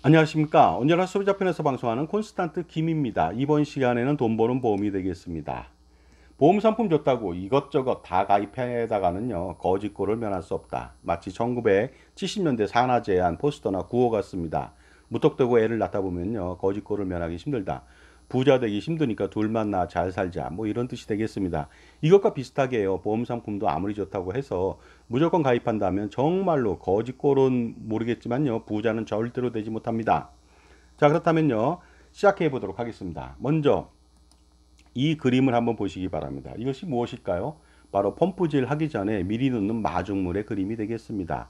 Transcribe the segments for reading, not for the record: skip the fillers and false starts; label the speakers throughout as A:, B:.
A: 안녕하십니까. 언제나 소비자편에서 방송하는 콘스탄트 김입니다. 이번 시간에는 돈 버는 보험이 되겠습니다. 보험 상품 줬다고 이것저것 다 가입해다가는요, 거짓골을 면할 수 없다. 마치 1970년대 산화제한 포스터나 구호 같습니다. 무턱대고 애를 낳다 보면요, 거짓골을 면하기 힘들다. 부자 되기 힘드니까 둘만 나 잘 살자. 뭐 이런 뜻이 되겠습니다. 이것과 비슷하게요. 보험 상품도 아무리 좋다고 해서 무조건 가입한다면 정말로 거짓골은 모르겠지만요, 부자는 절대로 되지 못합니다. 자, 그렇다면요, 시작해 보도록 하겠습니다. 먼저 이 그림을 한번 보시기 바랍니다. 이것이 무엇일까요? 바로 펌프질 하기 전에 미리 넣는 마중물의 그림이 되겠습니다.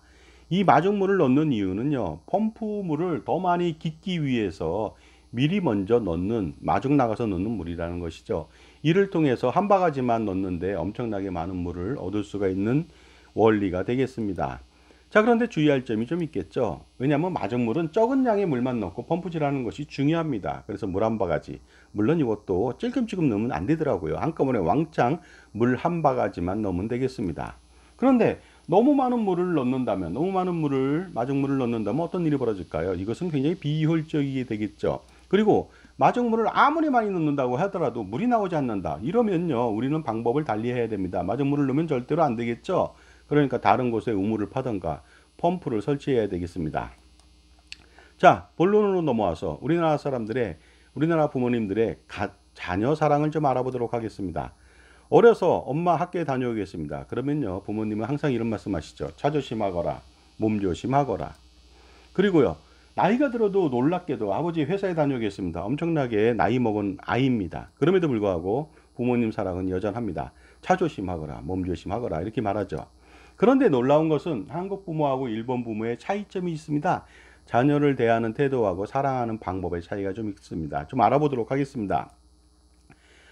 A: 이 마중물을 넣는 이유는요, 펌프물을 더 많이 깃기 위해서 미리 먼저 넣는, 마중 나가서 넣는 물이라는 것이죠. 이를 통해서 한 바가지만 넣는데 엄청나게 많은 물을 얻을 수가 있는 원리가 되겠습니다. 자, 그런데 주의할 점이 좀 있겠죠. 왜냐하면 마중물은 적은 양의 물만 넣고 펌프질하는 것이 중요합니다. 그래서 물 한 바가지, 물론 이것도 찔끔찔끔 넣으면 안 되더라고요. 한꺼번에 왕창 물 한 바가지만 넣으면 되겠습니다. 그런데 너무 많은 물을 넣는다면, 너무 많은 물을, 마중물을 넣는다면 어떤 일이 벌어질까요? 이것은 굉장히 비효율적이게 되겠죠. 그리고 마중물을 아무리 많이 넣는다고 하더라도 물이 나오지 않는다. 이러면요, 우리는 방법을 달리해야 됩니다. 마중물을 넣으면 절대로 안 되겠죠. 그러니까 다른 곳에 우물을 파던가 펌프를 설치해야 되겠습니다. 자, 본론으로 넘어와서 우리나라 부모님들의 자녀 사랑을 좀 알아보도록 하겠습니다. 어려서 엄마 학교에 다녀오겠습니다. 그러면요, 부모님은 항상 이런 말씀 하시죠. 차 조심하거라, 몸 조심하거라. 그리고요, 나이가 들어도 놀랍게도 아버지 회사에 다녀오겠습니다. 엄청나게 나이 먹은 아이입니다. 그럼에도 불구하고 부모님 사랑은 여전합니다. 차 조심하거라, 몸 조심하거라, 이렇게 말하죠. 그런데 놀라운 것은 한국 부모하고 일본 부모의 차이점이 있습니다. 자녀를 대하는 태도하고 사랑하는 방법의 차이가 좀 있습니다. 좀 알아보도록 하겠습니다.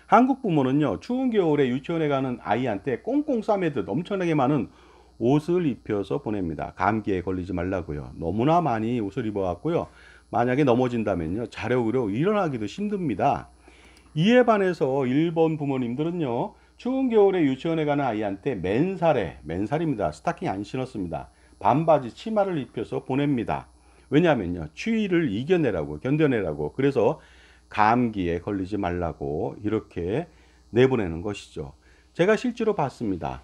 A: 한국 부모는요, 추운 겨울에 유치원에 가는 아이한테 꽁꽁 싸매듯 엄청나게 많은 옷을 입혀서 보냅니다. 감기에 걸리지 말라고요. 너무나 많이 옷을 입어갖고요, 만약에 넘어진다면요, 자려고 일어나기도 힘듭니다. 이에 반해서 일본 부모님들은요, 추운 겨울에 유치원에 가는 아이한테 맨살입니다. 스타킹 안 신었습니다. 반바지, 치마를 입혀서 보냅니다. 왜냐하면요, 추위를 이겨내라고, 견뎌내라고. 그래서 감기에 걸리지 말라고 이렇게 내보내는 것이죠. 제가 실제로 봤습니다.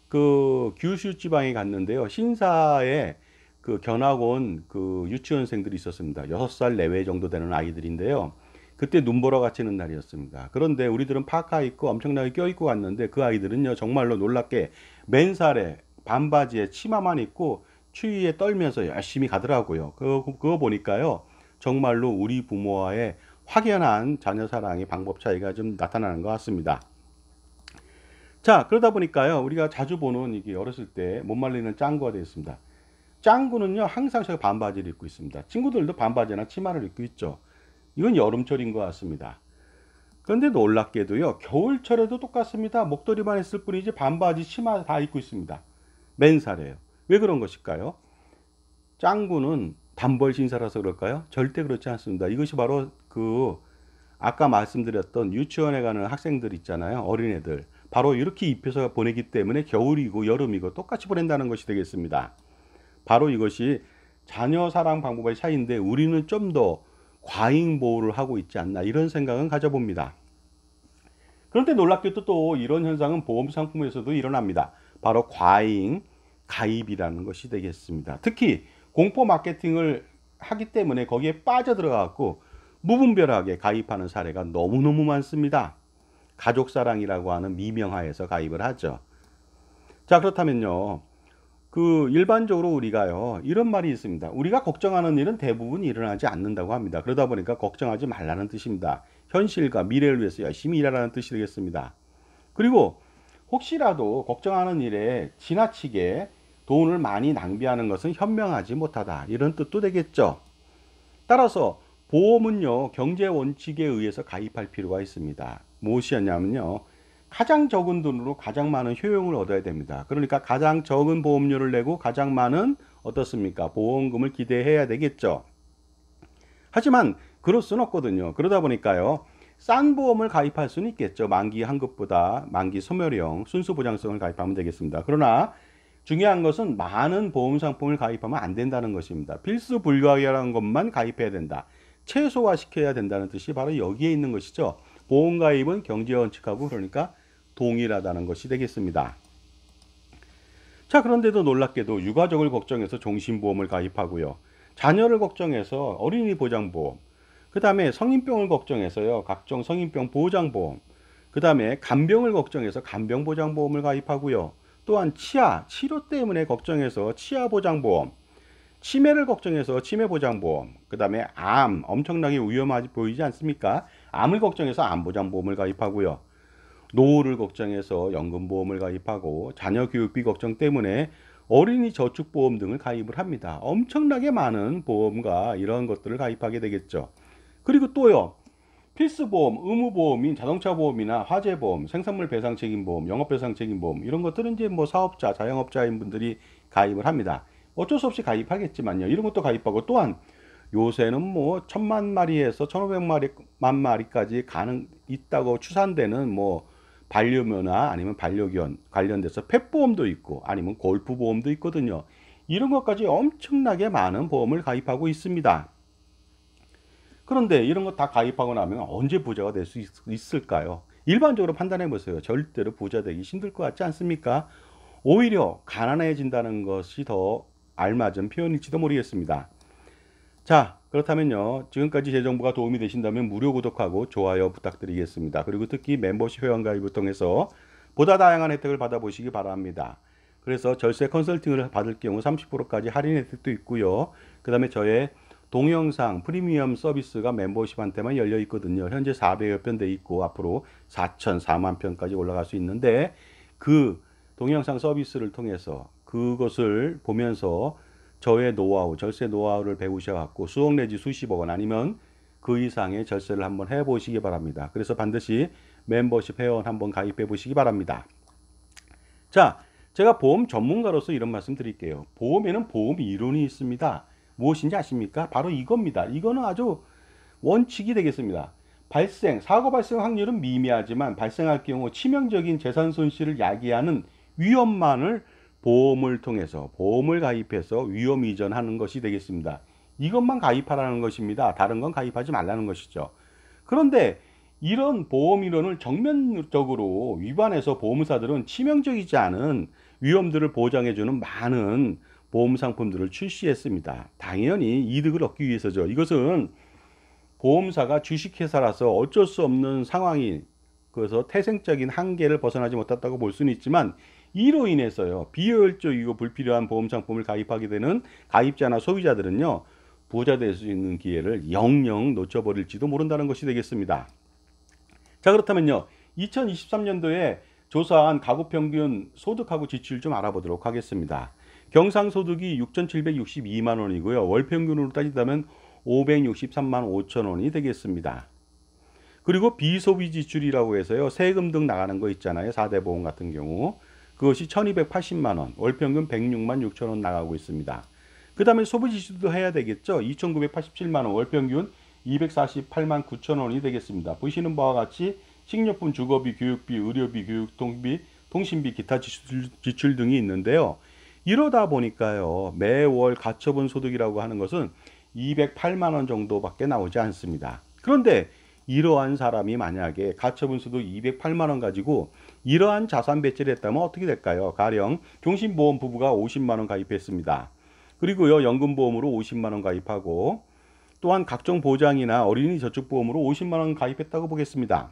A: 그 규슈 지방에 갔는데요, 신사에 그 견학 온 그 유치원생들이 있었습니다. 6살 내외 정도 되는 아이들인데요. 그때 눈보라 갇히는 날이었습니다. 그런데 우리들은 파카 입고 엄청나게 껴입고 갔는데 그 아이들은요, 정말로 놀랍게 맨살에 반바지에 치마만 입고 추위에 떨면서 열심히 가더라고요. 그거 보니까요, 정말로 우리 부모와의 확연한 자녀 사랑의 방법 차이가 좀 나타나는 것 같습니다. 자, 그러다 보니까요, 우리가 자주 보는, 이게 어렸을 때 못 말리는 짱구가 되었습니다. 짱구는요, 항상 제가 반바지를 입고 있습니다. 친구들도 반바지나 치마를 입고 있죠. 이건 여름철인 것 같습니다. 그런데 놀랍게도요, 겨울철에도 똑같습니다. 목도리만 했을 뿐이지 반바지, 치마 다 입고 있습니다. 맨살이에요. 왜 그런 것일까요? 짱구는 단벌 신사라서 그럴까요? 절대 그렇지 않습니다. 이것이 바로 그 아까 말씀드렸던 유치원에 가는 학생들 있잖아요. 어린애들. 바로 이렇게 입혀서 보내기 때문에 겨울이고 여름이고 똑같이 보낸다는 것이 되겠습니다. 바로 이것이 자녀 사랑 방법의 차이인데, 우리는 좀 더 과잉 보호를 하고 있지 않나, 이런 생각은 가져봅니다. 그런데 놀랍게도 또 이런 현상은 보험 상품에서도 일어납니다. 바로 과잉 가입이라는 것이 되겠습니다. 특히 공포 마케팅을 하기 때문에 거기에 빠져들어가고 무분별하게 가입하는 사례가 너무너무 많습니다. 가족사랑이라고 하는 미명하에서 가입을 하죠. 자, 그렇다면요, 그 일반적으로 우리가요, 이런 말이 있습니다. 우리가 걱정하는 일은 대부분 일어나지 않는다고 합니다. 그러다 보니까 걱정하지 말라는 뜻입니다. 현실과 미래를 위해서 열심히 일하라는 뜻이 되겠습니다. 그리고 혹시라도 걱정하는 일에 지나치게 돈을 많이 낭비하는 것은 현명하지 못하다, 이런 뜻도 되겠죠. 따라서 보험은요, 경제 원칙에 의해서 가입할 필요가 있습니다. 무엇이었냐면요, 가장 적은 돈으로 가장 많은 효용을 얻어야 됩니다. 그러니까 가장 적은 보험료를 내고 가장 많은 어떻습니까? 보험금을 기대해야 되겠죠. 하지만 그럴 수는 없거든요. 그러다 보니까요, 싼 보험을 가입할 수는 있겠죠. 만기 환급보다 만기 소멸형 순수 보장성을 가입하면 되겠습니다. 그러나 중요한 것은 많은 보험 상품을 가입하면 안 된다는 것입니다. 필수 불가결한 것만 가입해야 된다. 최소화시켜야 된다는 뜻이 바로 여기에 있는 것이죠. 보험 가입은 경제 원칙하고 그러니까 동일하다는 것이 되겠습니다. 자, 그런데도 놀랍게도 유가족을 걱정해서 종신보험을 가입하고요. 자녀를 걱정해서 어린이 보장보험, 그 다음에 성인병을 걱정해서요, 각종 성인병 보장보험, 그 다음에 간병을 걱정해서 간병보장보험을 가입하고요. 또한 치료 때문에 걱정해서 치아보장보험, 치매를 걱정해서 치매보장보험, 그 다음에 암, 엄청나게 위험하지 보이지 않습니까? 암을 걱정해서 암보장보험을 가입하고요. 노후를 걱정해서 연금보험을 가입하고 자녀 교육비 걱정 때문에 어린이 저축보험 등을 가입을 합니다. 엄청나게 많은 보험과 이런 것들을 가입하게 되겠죠. 그리고 또요. 필수보험, 의무보험인 자동차보험이나 화재보험, 생산물 배상책임보험, 영업배상책임보험 이런 것들은 이제 뭐 사업자, 자영업자인 분들이 가입을 합니다. 어쩔 수 없이 가입하겠지만요. 이런 것도 가입하고 또한 요새는 뭐 1000만 마리에서 1500만 마리까지 있다고 추산되는 뭐 반려묘나 아니면 반려견 관련돼서 펫보험도 있고 아니면 골프보험도 있거든요. 이런 것까지 엄청나게 많은 보험을 가입하고 있습니다. 그런데 이런 거 다 가입하고 나면 언제 부자가 될 수 있을까요? 일반적으로 판단해 보세요. 절대로 부자 되기 힘들 것 같지 않습니까? 오히려 가난해진다는 것이 더 알맞은 표현일지도 모르겠습니다. 자, 그렇다면요. 지금까지 제 정보가 도움이 되신다면 무료 구독하고 좋아요 부탁드리겠습니다. 그리고 특히 멤버십 회원 가입을 통해서 보다 다양한 혜택을 받아보시기 바랍니다. 그래서 절세 컨설팅을 받을 경우 30%까지 할인 혜택도 있고요. 그 다음에 저의 동영상 프리미엄 서비스가 멤버십한테만 열려 있거든요. 현재 400여 편 돼 있고 앞으로 4천, 4만 편까지 올라갈 수 있는데 그 동영상 서비스를 통해서 그것을 보면서 저의 노하우, 절세 노하우를 배우셔갖고 수억 내지 수십억 원 아니면 그 이상의 절세를 한번 해보시기 바랍니다. 그래서 반드시 멤버십 회원 한번 가입해 보시기 바랍니다. 자, 제가 보험 전문가로서 이런 말씀 드릴게요. 보험에는 보험 이론이 있습니다. 무엇인지 아십니까? 바로 이겁니다. 이거는 아주 원칙이 되겠습니다. 사고 발생 확률은 미미하지만 발생할 경우 치명적인 재산 손실을 야기하는 위험만을 보험을 통해서 보험을 가입해서 위험 이전하는 것이 되겠습니다. 이것만 가입하라는 것입니다. 다른 건 가입하지 말라는 것이죠. 그런데 이런 보험 이론을 정면적으로 위반해서 보험사들은 치명적이지 않은 위험들을 보장해주는 많은 보험 상품들을 출시했습니다. 당연히 이득을 얻기 위해서죠. 이것은 보험사가 주식회사라서 어쩔 수 없는 상황이 그래서 태생적인 한계를 벗어나지 못했다고 볼 수는 있지만 이로 인해서요 비효율적이고 불필요한 보험 상품을 가입하게 되는 가입자나 소비자들은요 부자 될 수 있는 기회를 영영 놓쳐버릴지도 모른다는 것이 되겠습니다. 자, 그렇다면요 2023년도에 조사한 가구 평균 소득하고 지출 좀 알아보도록 하겠습니다. 경상소득이 6,762만 원이고요 월 평균으로 따지자면 563만 5천 원이 되겠습니다. 그리고 비소비 지출이라고 해서요 세금 등 나가는 거 있잖아요. 4대 보험 같은 경우 그것이 1280만 원, 월평균 106만 6천 원 나가고 있습니다. 그 다음에 소비 지출도 해야 되겠죠. 2987만 원, 월평균 248만 9천 원이 되겠습니다. 보시는 바와 같이 식료품, 주거비, 교육비, 의료비, 교육통비, 통신비, 기타 지출 등이 있는데요. 이러다 보니까요 매월 가처분 소득이라고 하는 것은 208만 원 정도밖에 나오지 않습니다. 그런데 이러한 사람이 만약에 가처분 소득 208만 원 가지고 이러한 자산 배치를 했다면 어떻게 될까요? 가령 종신보험 부부가 50만 원 가입했습니다. 그리고요 연금보험으로 50만 원 가입하고 또한 각종 보장이나 어린이 저축보험으로 50만 원 가입했다고 보겠습니다.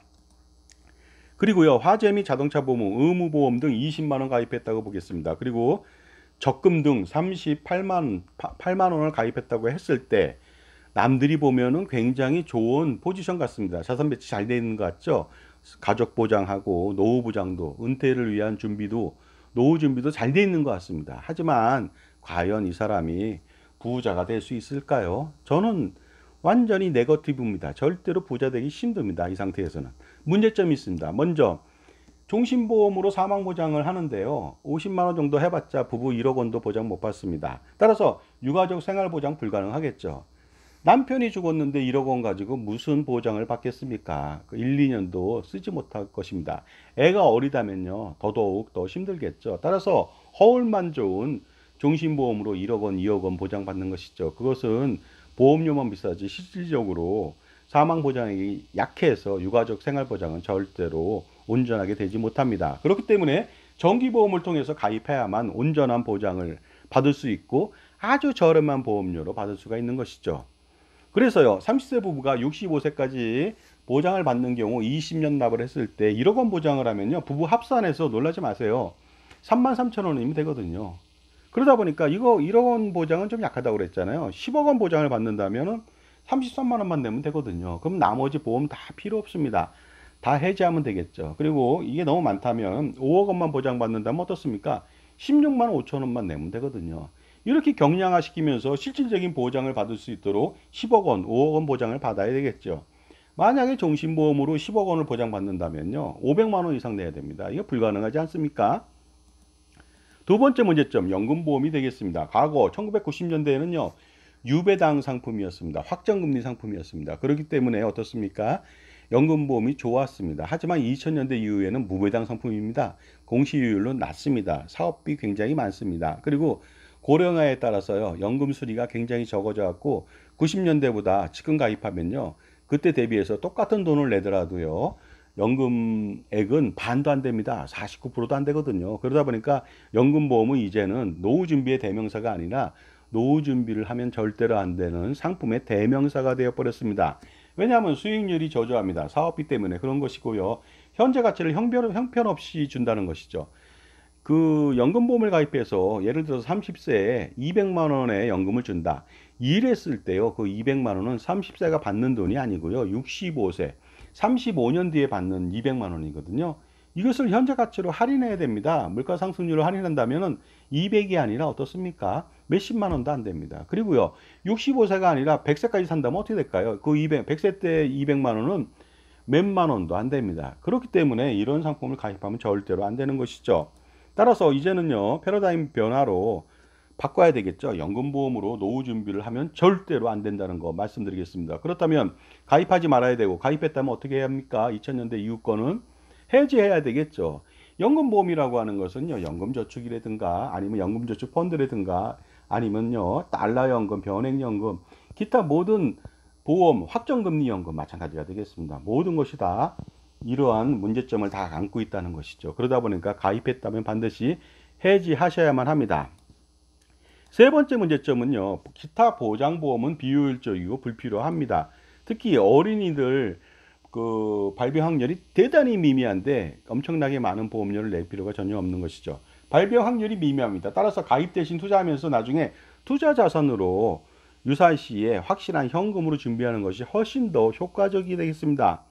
A: 그리고요 화재 및 자동차 보험, 의무보험 등 20만 원 가입했다고 보겠습니다. 그리고 적금 등 8만 원을 가입했다고 했을 때 남들이 보면은 굉장히 좋은 포지션 같습니다. 자산 배치 잘 되어 있는 것 같죠? 가족 보장하고 노후 보장도 은퇴를 위한 준비도 노후 준비도 잘 되어 있는 것 같습니다. 하지만 과연 이 사람이 부자가 될 수 있을까요? 저는 완전히 네거티브입니다. 절대로 부자 되기 힘듭니다. 이 상태에서는. 문제점이 있습니다. 먼저 종신보험으로 사망보장을 하는데요. 50만 원 정도 해봤자 부부 1억 원도 보장 못 받습니다. 따라서 유가족 생활보장 불가능하겠죠. 남편이 죽었는데 1억 원 가지고 무슨 보장을 받겠습니까? 1, 2년도 쓰지 못할 것입니다. 애가 어리다면요. 더더욱 더 힘들겠죠. 따라서 허울만 좋은 종신보험으로 1억 원, 2억 원 보장받는 것이죠. 그것은 보험료만 비싸지 실질적으로 사망보장이 약해서 유가족 생활보장은 절대로 온전하게 되지 못합니다. 그렇기 때문에 정기보험을 통해서 가입해야만 온전한 보장을 받을 수 있고 아주 저렴한 보험료로 받을 수가 있는 것이죠. 그래서요, 30세 부부가 65세까지 보장을 받는 경우 20년 납을 했을 때 1억 원 보장을 하면요, 부부 합산해서 놀라지 마세요. 33,000원이면 되거든요. 그러다 보니까 이거 1억 원 보장은 좀 약하다고 그랬잖아요. 10억 원 보장을 받는다면은 33만 원만 내면 되거든요. 그럼 나머지 보험 다 필요 없습니다. 다 해지하면 되겠죠. 그리고 이게 너무 많다면 5억 원만 보장받는다면 어떻습니까? 16만 5천 원만 내면 되거든요. 이렇게 경량화 시키면서 실질적인 보장을 받을 수 있도록 10억 원, 5억 원 보장을 받아야 되겠죠. 만약에 종신보험으로 10억 원을 보장받는다면요, 500만 원 이상 내야 됩니다. 이거 불가능하지 않습니까? 두 번째 문제점, 연금보험이 되겠습니다. 과거 1990년대에는요, 유배당 상품이었습니다. 확정금리 상품이었습니다. 그렇기 때문에 어떻습니까? 연금보험이 좋았습니다. 하지만 2000년대 이후에는 무배당 상품입니다. 공시율은 낮습니다. 사업비 굉장히 많습니다. 그리고 고령화에 따라서요, 연금 수리가 굉장히 적어져 갖고 90년대보다 지금 가입하면요, 그때 대비해서 똑같은 돈을 내더라도요, 연금액은 반도 안 됩니다. 49%도 안 되거든요. 그러다 보니까 연금보험은 이제는 노후 준비의 대명사가 아니라 노후 준비를 하면 절대로 안 되는 상품의 대명사가 되어 버렸습니다. 왜냐하면 수익률이 저조합니다. 사업비 때문에 그런 것이고요. 현재 가치를 형편없이 준다는 것이죠. 그 연금보험을 가입해서 예를 들어서 30세에 200만 원의 연금을 준다. 이랬을 때요, 그 200만 원은 30세가 받는 돈이 아니고요, 65세, 35년 뒤에 받는 200만 원이거든요. 이것을 현재 가치로 할인해야 됩니다. 물가 상승률을 할인한다면 200이 아니라 어떻습니까? 몇십만 원도 안 됩니다. 그리고요, 65세가 아니라 100세까지 산다면 어떻게 될까요? 그 100세 때 200만 원은 몇만 원도 안 됩니다. 그렇기 때문에 이런 상품을 가입하면 절대로 안 되는 것이죠. 따라서 이제는요, 패러다임 변화로 바꿔야 되겠죠. 연금보험으로 노후 준비를 하면 절대로 안 된다는 거 말씀드리겠습니다. 그렇다면 가입하지 말아야 되고, 가입했다면 어떻게 해야 합니까? 2000년대 이후 거는 해지해야 되겠죠. 연금보험이라고 하는 것은요, 연금저축이라든가 아니면 연금저축펀드라든가 아니면요, 달러연금, 변액연금, 기타 모든 보험, 확정금리연금 마찬가지가 되겠습니다. 모든 것이 다 이러한 문제점을 다 안고 있다는 것이죠. 그러다 보니까 가입했다면 반드시 해지하셔야만 합니다. 세 번째 문제점은요, 기타 보장보험은 비효율적이고 불필요합니다. 특히 어린이들 그 발병 확률이 대단히 미미한데 엄청나게 많은 보험료를 낼 필요가 전혀 없는 것이죠. 발병 확률이 미미합니다. 따라서 가입 대신 투자하면서 나중에 투자 자산으로 유사시에 확실한 현금으로 준비하는 것이 훨씬 더 효과적이 되겠습니다.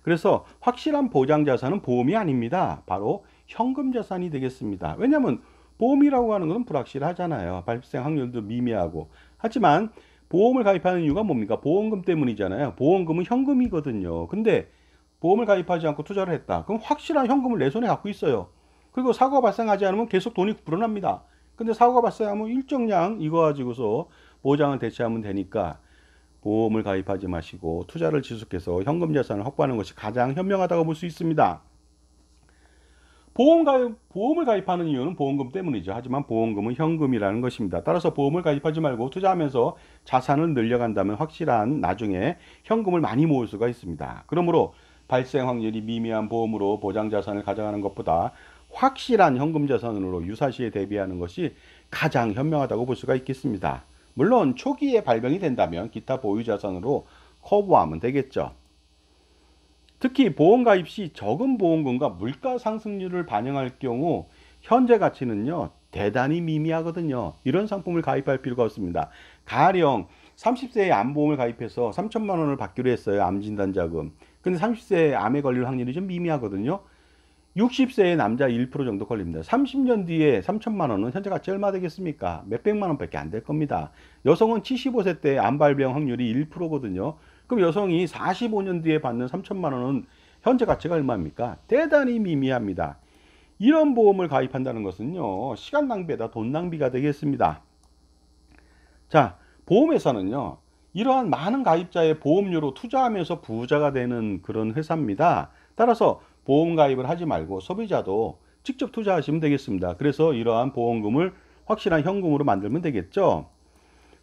A: 그래서 확실한 보장 자산은 보험이 아닙니다. 바로 현금 자산이 되겠습니다. 왜냐하면 보험이라고 하는 것은 불확실하잖아요. 발생 확률도 미미하고. 하지만 보험을 가입하는 이유가 뭡니까? 보험금 때문이잖아요. 보험금은 현금이거든요. 근데 보험을 가입하지 않고 투자를 했다. 그럼 확실한 현금을 내 손에 갖고 있어요. 그리고 사고가 발생하지 않으면 계속 돈이 불어납니다. 근데 사고가 발생하면 일정량 이거 가지고서 보장을 대체하면 되니까 보험을 가입하지 마시고 투자를 지속해서 현금 자산을 확보하는 것이 가장 현명하다고 볼 수 있습니다. 보험을 가입하는 이유는 보험금 때문이죠. 하지만 보험금은 현금이라는 것입니다. 따라서 보험을 가입하지 말고 투자하면서 자산을 늘려간다면 확실한 나중에 현금을 많이 모을 수가 있습니다. 그러므로 발생 확률이 미미한 보험으로 보장 자산을 가져가는 것보다 확실한 현금 자산으로 유사시에 대비하는 것이 가장 현명하다고 볼 수가 있겠습니다. 물론 초기에 발병이 된다면 기타 보유 자산으로 커버하면 되겠죠. 특히 보험 가입 시 적은 보험금과 물가 상승률을 반영할 경우 현재 가치는요, 대단히 미미하거든요. 이런 상품을 가입할 필요가 없습니다. 가령 30세에 암보험을 가입해서 3천만 원을 받기로 했어요. 암진단자금. 근데 30세에 암에 걸릴 확률이 좀 미미하거든요. 60세의 남자 1% 정도 걸립니다. 30년 뒤에 3천만 원은 현재 가치 얼마 되겠습니까? 몇백만 원밖에 안 될 겁니다. 여성은 75세 때 암 발병 확률이 1%거든요. 그럼 여성이 45년 뒤에 받는 3천만 원은 현재 가치가 얼마입니까? 대단히 미미합니다. 이런 보험을 가입한다는 것은요, 시간 낭비에다 돈 낭비가 되겠습니다. 자, 보험회사는요, 이러한 많은 가입자의 보험료로 투자하면서 부자가 되는 그런 회사입니다. 따라서 보험 가입을 하지 말고 소비자도 직접 투자하시면 되겠습니다. 그래서 이러한 보험금을 확실한 현금으로 만들면 되겠죠.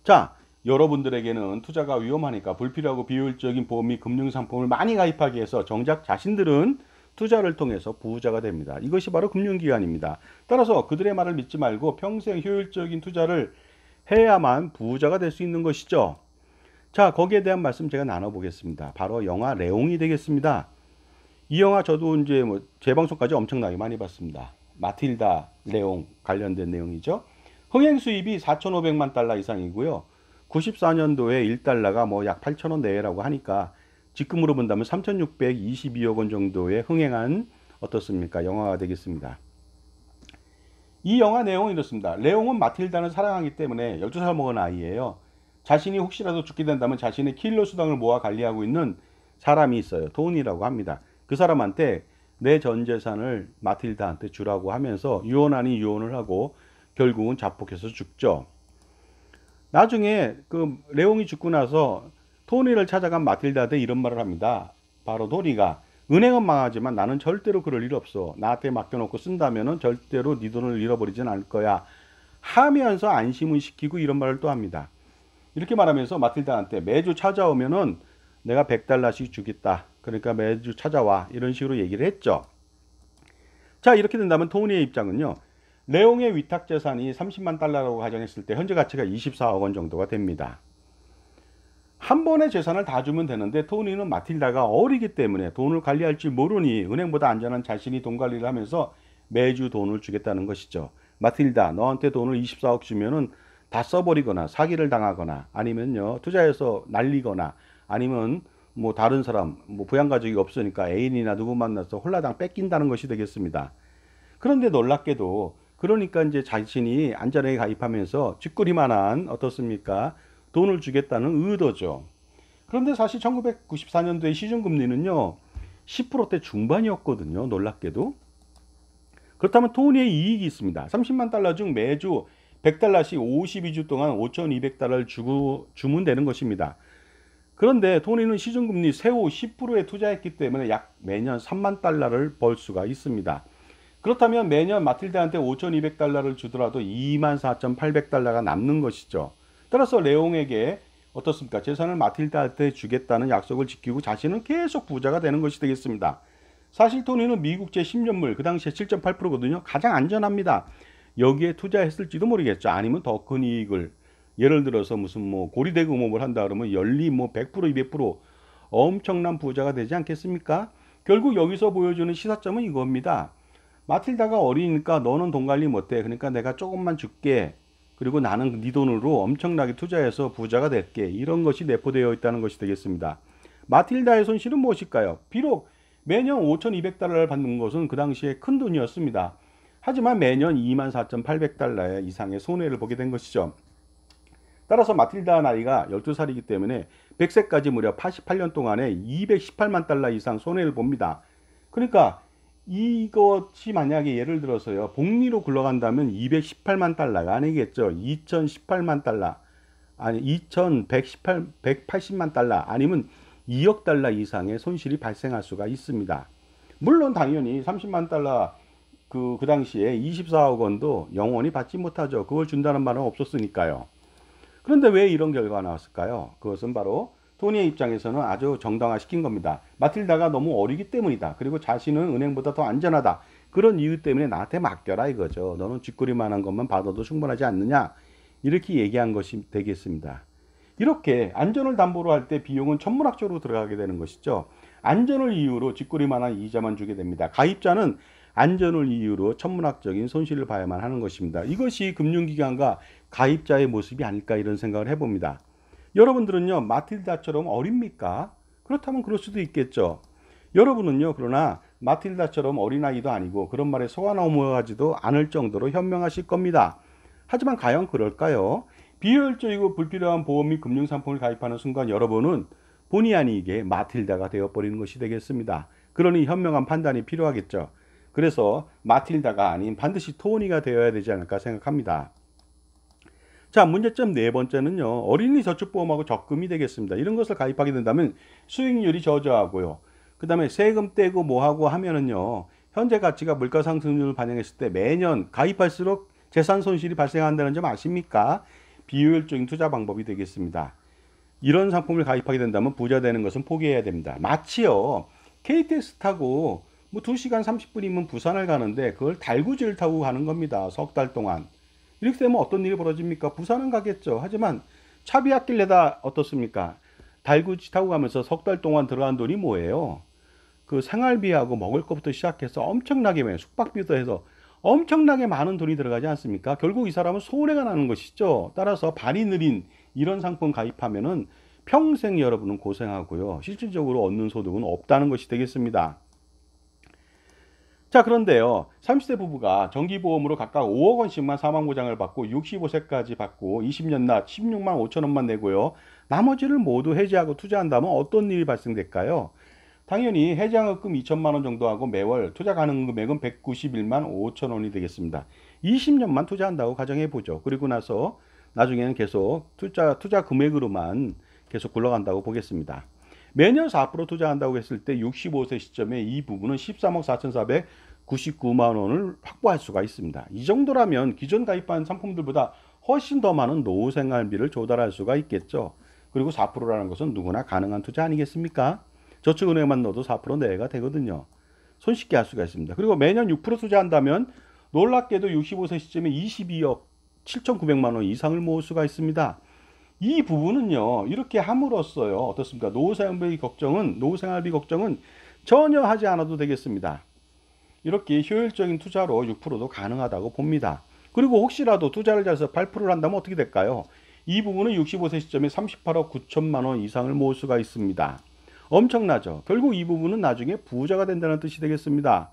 A: 자, 여러분들에게는 투자가 위험하니까 불필요하고 비효율적인 보험 및 금융상품을 많이 가입하기 위해서 정작 자신들은 투자를 통해서 부자가 됩니다. 이것이 바로 금융기관입니다. 따라서 그들의 말을 믿지 말고 평생 효율적인 투자를 해야만 부자가 될 수 있는 것이죠. 자, 거기에 대한 말씀 제가 나눠보겠습니다. 바로 영화 레옹이 되겠습니다. 이 영화 저도 이제 뭐 재방송까지 엄청나게 많이 봤습니다. 마틸다 레옹 관련된 내용이죠. 흥행 수입이 4,500만 달러 이상이고요. 94년도에 1달러가 뭐 약 8,000원 내외라고 하니까 지금으로 본다면 3,622억 원 정도의 흥행한 어떻습니까? 영화가 되겠습니다. 이 영화 내용은 이렇습니다. 레옹은 마틸다를 사랑하기 때문에 12살 먹은 아이예요. 자신이 혹시라도 죽게 된다면 자신의 킬러 수당을 모아 관리하고 있는 사람이 있어요. 돈이라고 합니다. 그 사람한테 내 전 재산을 마틸다한테 주라고 하면서 유언 아닌 유언을 하고 결국은 자폭해서 죽죠. 나중에 그 레옹이 죽고 나서 토니를 찾아간 마틸다한테 이런 말을 합니다. 바로 토니가 은행은 망하지만 나는 절대로 그럴 일 없어. 나한테 맡겨놓고 쓴다면은 절대로 네 돈을 잃어버리진 않을 거야. 하면서 안심을 시키고 이런 말을 또 합니다. 이렇게 말하면서 마틸다한테 매주 찾아오면은 내가 100달러씩 주겠다. 그러니까 매주 찾아와. 이런 식으로 얘기를 했죠. 자, 이렇게 된다면 토니의 입장은요. 레옹의 위탁 재산이 30만 달러라고 가정했을 때 현재 가치가 24억 원 정도가 됩니다. 한 번에 재산을 다 주면 되는데 토니는 마틸다가 어리기 때문에 돈을 관리할 줄 모르니 은행보다 안전한 자신이 돈 관리를 하면서 매주 돈을 주겠다는 것이죠. 마틸다, 너한테 돈을 24억 주면은 다 써버리거나 사기를 당하거나 아니면요 투자해서 날리거나 아니면 뭐 다른 사람 뭐 부양가족이 없으니까 애인이나 누구 만나서 홀라당 뺏긴다는 것이 되겠습니다. 그런데 놀랍게도 그러니까 이제 자신이 안전하게 가입하면서 쥐꼬리만한 어떻습니까? 돈을 주겠다는 의도죠. 그런데 사실 1994년도에 시중금리는요 10%대 중반이었거든요. 놀랍게도. 그렇다면 토니의 이익이 있습니다. 30만 달러 중 매주 100달러씩 52주 동안 5,200달러를 주면 되는 것입니다. 그런데 토니는 시중금리 세후 10%에 투자했기 때문에 약 매년 3만 달러를 벌 수가 있습니다. 그렇다면 매년 마틸다한테 5,200달러를 주더라도 24,800달러가 남는 것이죠. 따라서 레옹에게 어떻습니까? 재산을 마틸다한테 주겠다는 약속을 지키고 자신은 계속 부자가 되는 것이 되겠습니다. 사실 토니는 미국제 10년물 그 당시에 7.8%거든요. 가장 안전합니다. 여기에 투자했을지도 모르겠죠. 아니면 더 큰 이익을 예를 들어서 무슨 뭐 고리대금업을 한다 그러면 연리 뭐 100% 200% 엄청난 부자가 되지 않겠습니까? 결국 여기서 보여주는 시사점은 이겁니다. 마틸다가 어리니까 너는 돈 관리 못해. 그러니까 내가 조금만 줄게. 그리고 나는 네 돈으로 엄청나게 투자해서 부자가 될게. 이런 것이 내포되어 있다는 것이 되겠습니다. 마틸다의 손실은 무엇일까요? 비록 매년 5,200달러를 받는 것은 그 당시에 큰 돈이었습니다. 하지만 매년 24,800달러 이상의 손해를 보게 된 것이죠. 따라서 마틸다 나이가 12살이기 때문에 100세까지 무려 88년 동안에 218만 달러 이상 손해를 봅니다. 그러니까 이것이 만약에 예를 들어서요 복리로 굴러간다면 218만 달러가 아니겠죠. 2018만 달러 아니 2180만 달러 아니면 2억 달러 이상의 손실이 발생할 수가 있습니다. 물론 당연히 30만 달러 그 당시에 24억 원도 영원히 받지 못하죠. 그걸 준다는 말은 없었으니까요. 그런데 왜 이런 결과가 나왔을까요? 그것은 바로 토니의 입장에서는 아주 정당화시킨 겁니다. 마틸다가 너무 어리기 때문이다. 그리고 자신은 은행보다 더 안전하다. 그런 이유 때문에 나한테 맡겨라 이거죠. 너는 쥐꼬리만한 것만 받아도 충분하지 않느냐. 이렇게 얘기한 것이 되겠습니다. 이렇게 안전을 담보로 할 때 비용은 천문학적으로 들어가게 되는 것이죠. 안전을 이유로 쥐꼬리만한 이자만 주게 됩니다. 가입자는 안전을 이유로 천문학적인 손실을 봐야만 하는 것입니다. 이것이 금융기관과 가입자의 모습이 아닐까 이런 생각을 해봅니다. 여러분들은요 마틸다처럼 어립니까? 그렇다면 그럴 수도 있겠죠. 여러분은요 그러나 마틸다처럼 어린아이도 아니고 그런 말에 속아 넘어가지도 않을 정도로 현명하실 겁니다. 하지만 과연 그럴까요? 비효율적이고 불필요한 보험 및 금융상품을 가입하는 순간 여러분은 본의 아니게 마틸다가 되어버리는 것이 되겠습니다. 그러니 현명한 판단이 필요하겠죠. 그래서 마틸다가 아닌 반드시 토니가 되어야 되지 않을까 생각합니다. 자, 문제점 네 번째는요. 어린이 저축보험하고 적금이 되겠습니다. 이런 것을 가입하게 된다면 수익률이 저조하고요. 그 다음에 세금 떼고 뭐하고 하면은요. 현재 가치가 물가 상승률을 반영했을 때 매년 가입할수록 재산 손실이 발생한다는 점 아십니까? 비효율적인 투자 방법이 되겠습니다. 이런 상품을 가입하게 된다면 부자 되는 것은 포기해야 됩니다. 마치요, KTX 타고 뭐 2시간 30분이면 부산을 가는데 그걸 달구지를 타고 가는 겁니다. 석 달 동안. 이렇게 되면 어떤 일이 벌어집니까? 부산은 가겠죠. 하지만 차비 아낄래다 어떻습니까? 달구지 타고 가면서 석 달 동안 들어간 돈이 뭐예요? 그 생활비하고 먹을 것부터 시작해서 엄청나게 많아요. 숙박비도 해서 엄청나게 많은 돈이 들어가지 않습니까? 결국 이 사람은 손해가 나는 것이죠. 따라서 발이 느린 이런 상품 가입하면은 평생 여러분은 고생하고요. 실질적으로 얻는 소득은 없다는 것이 되겠습니다. 자, 그런데요, 30대 부부가 정기보험으로 각각 5억 원씩만 사망보장을 받고 65세까지 받고 20년 납 16만 5천 원만 내고요. 나머지를 모두 해지하고 투자한다면 어떤 일이 발생될까요? 당연히 해지하금 2천만 원 정도 하고 매월 투자 가능 금액은 191만 5천 원이 되겠습니다. 20년만 투자한다고 가정해 보죠. 그리고 나서 나중에는 계속 투자 금액으로만 계속 굴러간다고 보겠습니다. 매년 4% 투자한다고 했을 때 65세 시점에 이 부분은 13억 4,499만 원을 확보할 수가 있습니다. 이 정도라면 기존 가입한 상품들보다 훨씬 더 많은 노후 생활비를 조달할 수가 있겠죠. 그리고 4%라는 것은 누구나 가능한 투자 아니겠습니까? 저축은행만 넣어도 4% 내외가 되거든요. 손쉽게 할 수가 있습니다. 그리고 매년 6% 투자한다면 놀랍게도 65세 시점에 22억 7,900만 원 이상을 모을 수가 있습니다. 이 부분은요, 이렇게 함으로써요, 어떻습니까? 노후 생활비 걱정은 전혀 하지 않아도 되겠습니다. 이렇게 효율적인 투자로 6%도 가능하다고 봅니다. 그리고 혹시라도 투자를 잘해서 8%를 한다면 어떻게 될까요? 이 부분은 65세 시점에 38억 9천만 원 이상을 모을 수가 있습니다. 엄청나죠. 결국 이 부분은 나중에 부자가 된다는 뜻이 되겠습니다.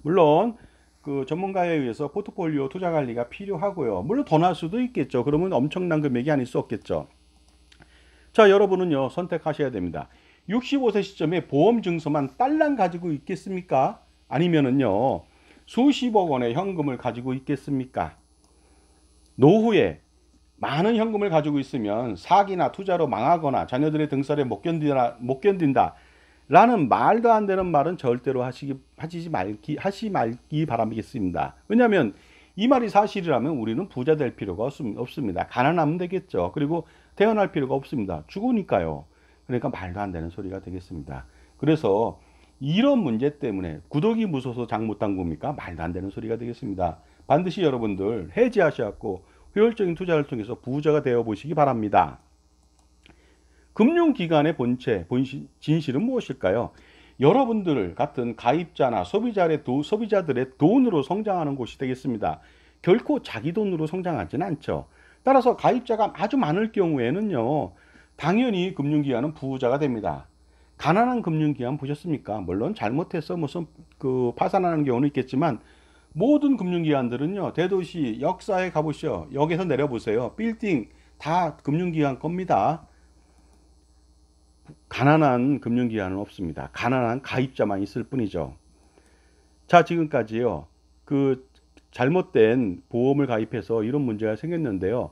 A: 물론 그 전문가에 의해서 포트폴리오 투자 관리가 필요하고요. 물론 더 날 수도 있겠죠. 그러면 엄청난 금액이 아닐 수 없겠죠. 자, 여러분은요, 선택하셔야 됩니다. 65세 시점에 보험 증서만 딸랑 가지고 있겠습니까? 아니면은요, 수십억 원의 현금을 가지고 있겠습니까? 노후에 많은 현금을 가지고 있으면 사기나 투자로 망하거나 자녀들의 등살에 못 견딘다 라는 말도 안 되는 말은 절대로 하시 말기 바라겠습니다. 왜냐하면 이 말이 사실이라면 우리는 부자 될 필요가 없습니다. 가난하면 되겠죠. 그리고 태어날 필요가 없습니다. 죽으니까요. 그러니까 말도 안 되는 소리가 되겠습니다. 그래서 이런 문제 때문에 구독이 무서워서 장 못 담굽니까? 말도 안 되는 소리가 되겠습니다. 반드시 여러분들 해지하셔갖고 효율적인 투자를 통해서 부자가 되어 보시기 바랍니다. 금융기관의 진실은 무엇일까요? 여러분들 같은 가입자나 소비자들의 돈으로 성장하는 곳이 되겠습니다. 결코 자기 돈으로 성장하지는 않죠. 따라서 가입자가 아주 많을 경우에는요, 당연히 금융기관은 부자가 됩니다. 가난한 금융기관 보셨습니까? 물론 잘못해서 무슨 파산하는 경우는 있겠지만 모든 금융기관들은요, 대도시 역사에 가보시죠. 역에서 내려보세요. 빌딩 다 금융기관 겁니다. 가난한 금융기관은 없습니다. 가난한 가입자만 있을 뿐이죠. 자, 지금까지요, 잘못된 보험을 가입해서 이런 문제가 생겼는데요.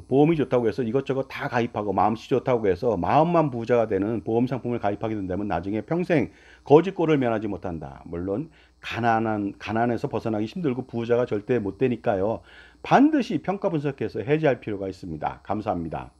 A: 보험이 좋다고 해서 이것저것 다 가입하고 마음씨 좋다고 해서 마음만 부자가 되는 보험 상품을 가입하게 된다면 나중에 평생 거지꼴을 면하지 못한다. 물론 가난에서 벗어나기 힘들고 부자가 절대 못 되니까요. 반드시 평가 분석해서 해지할 필요가 있습니다. 감사합니다.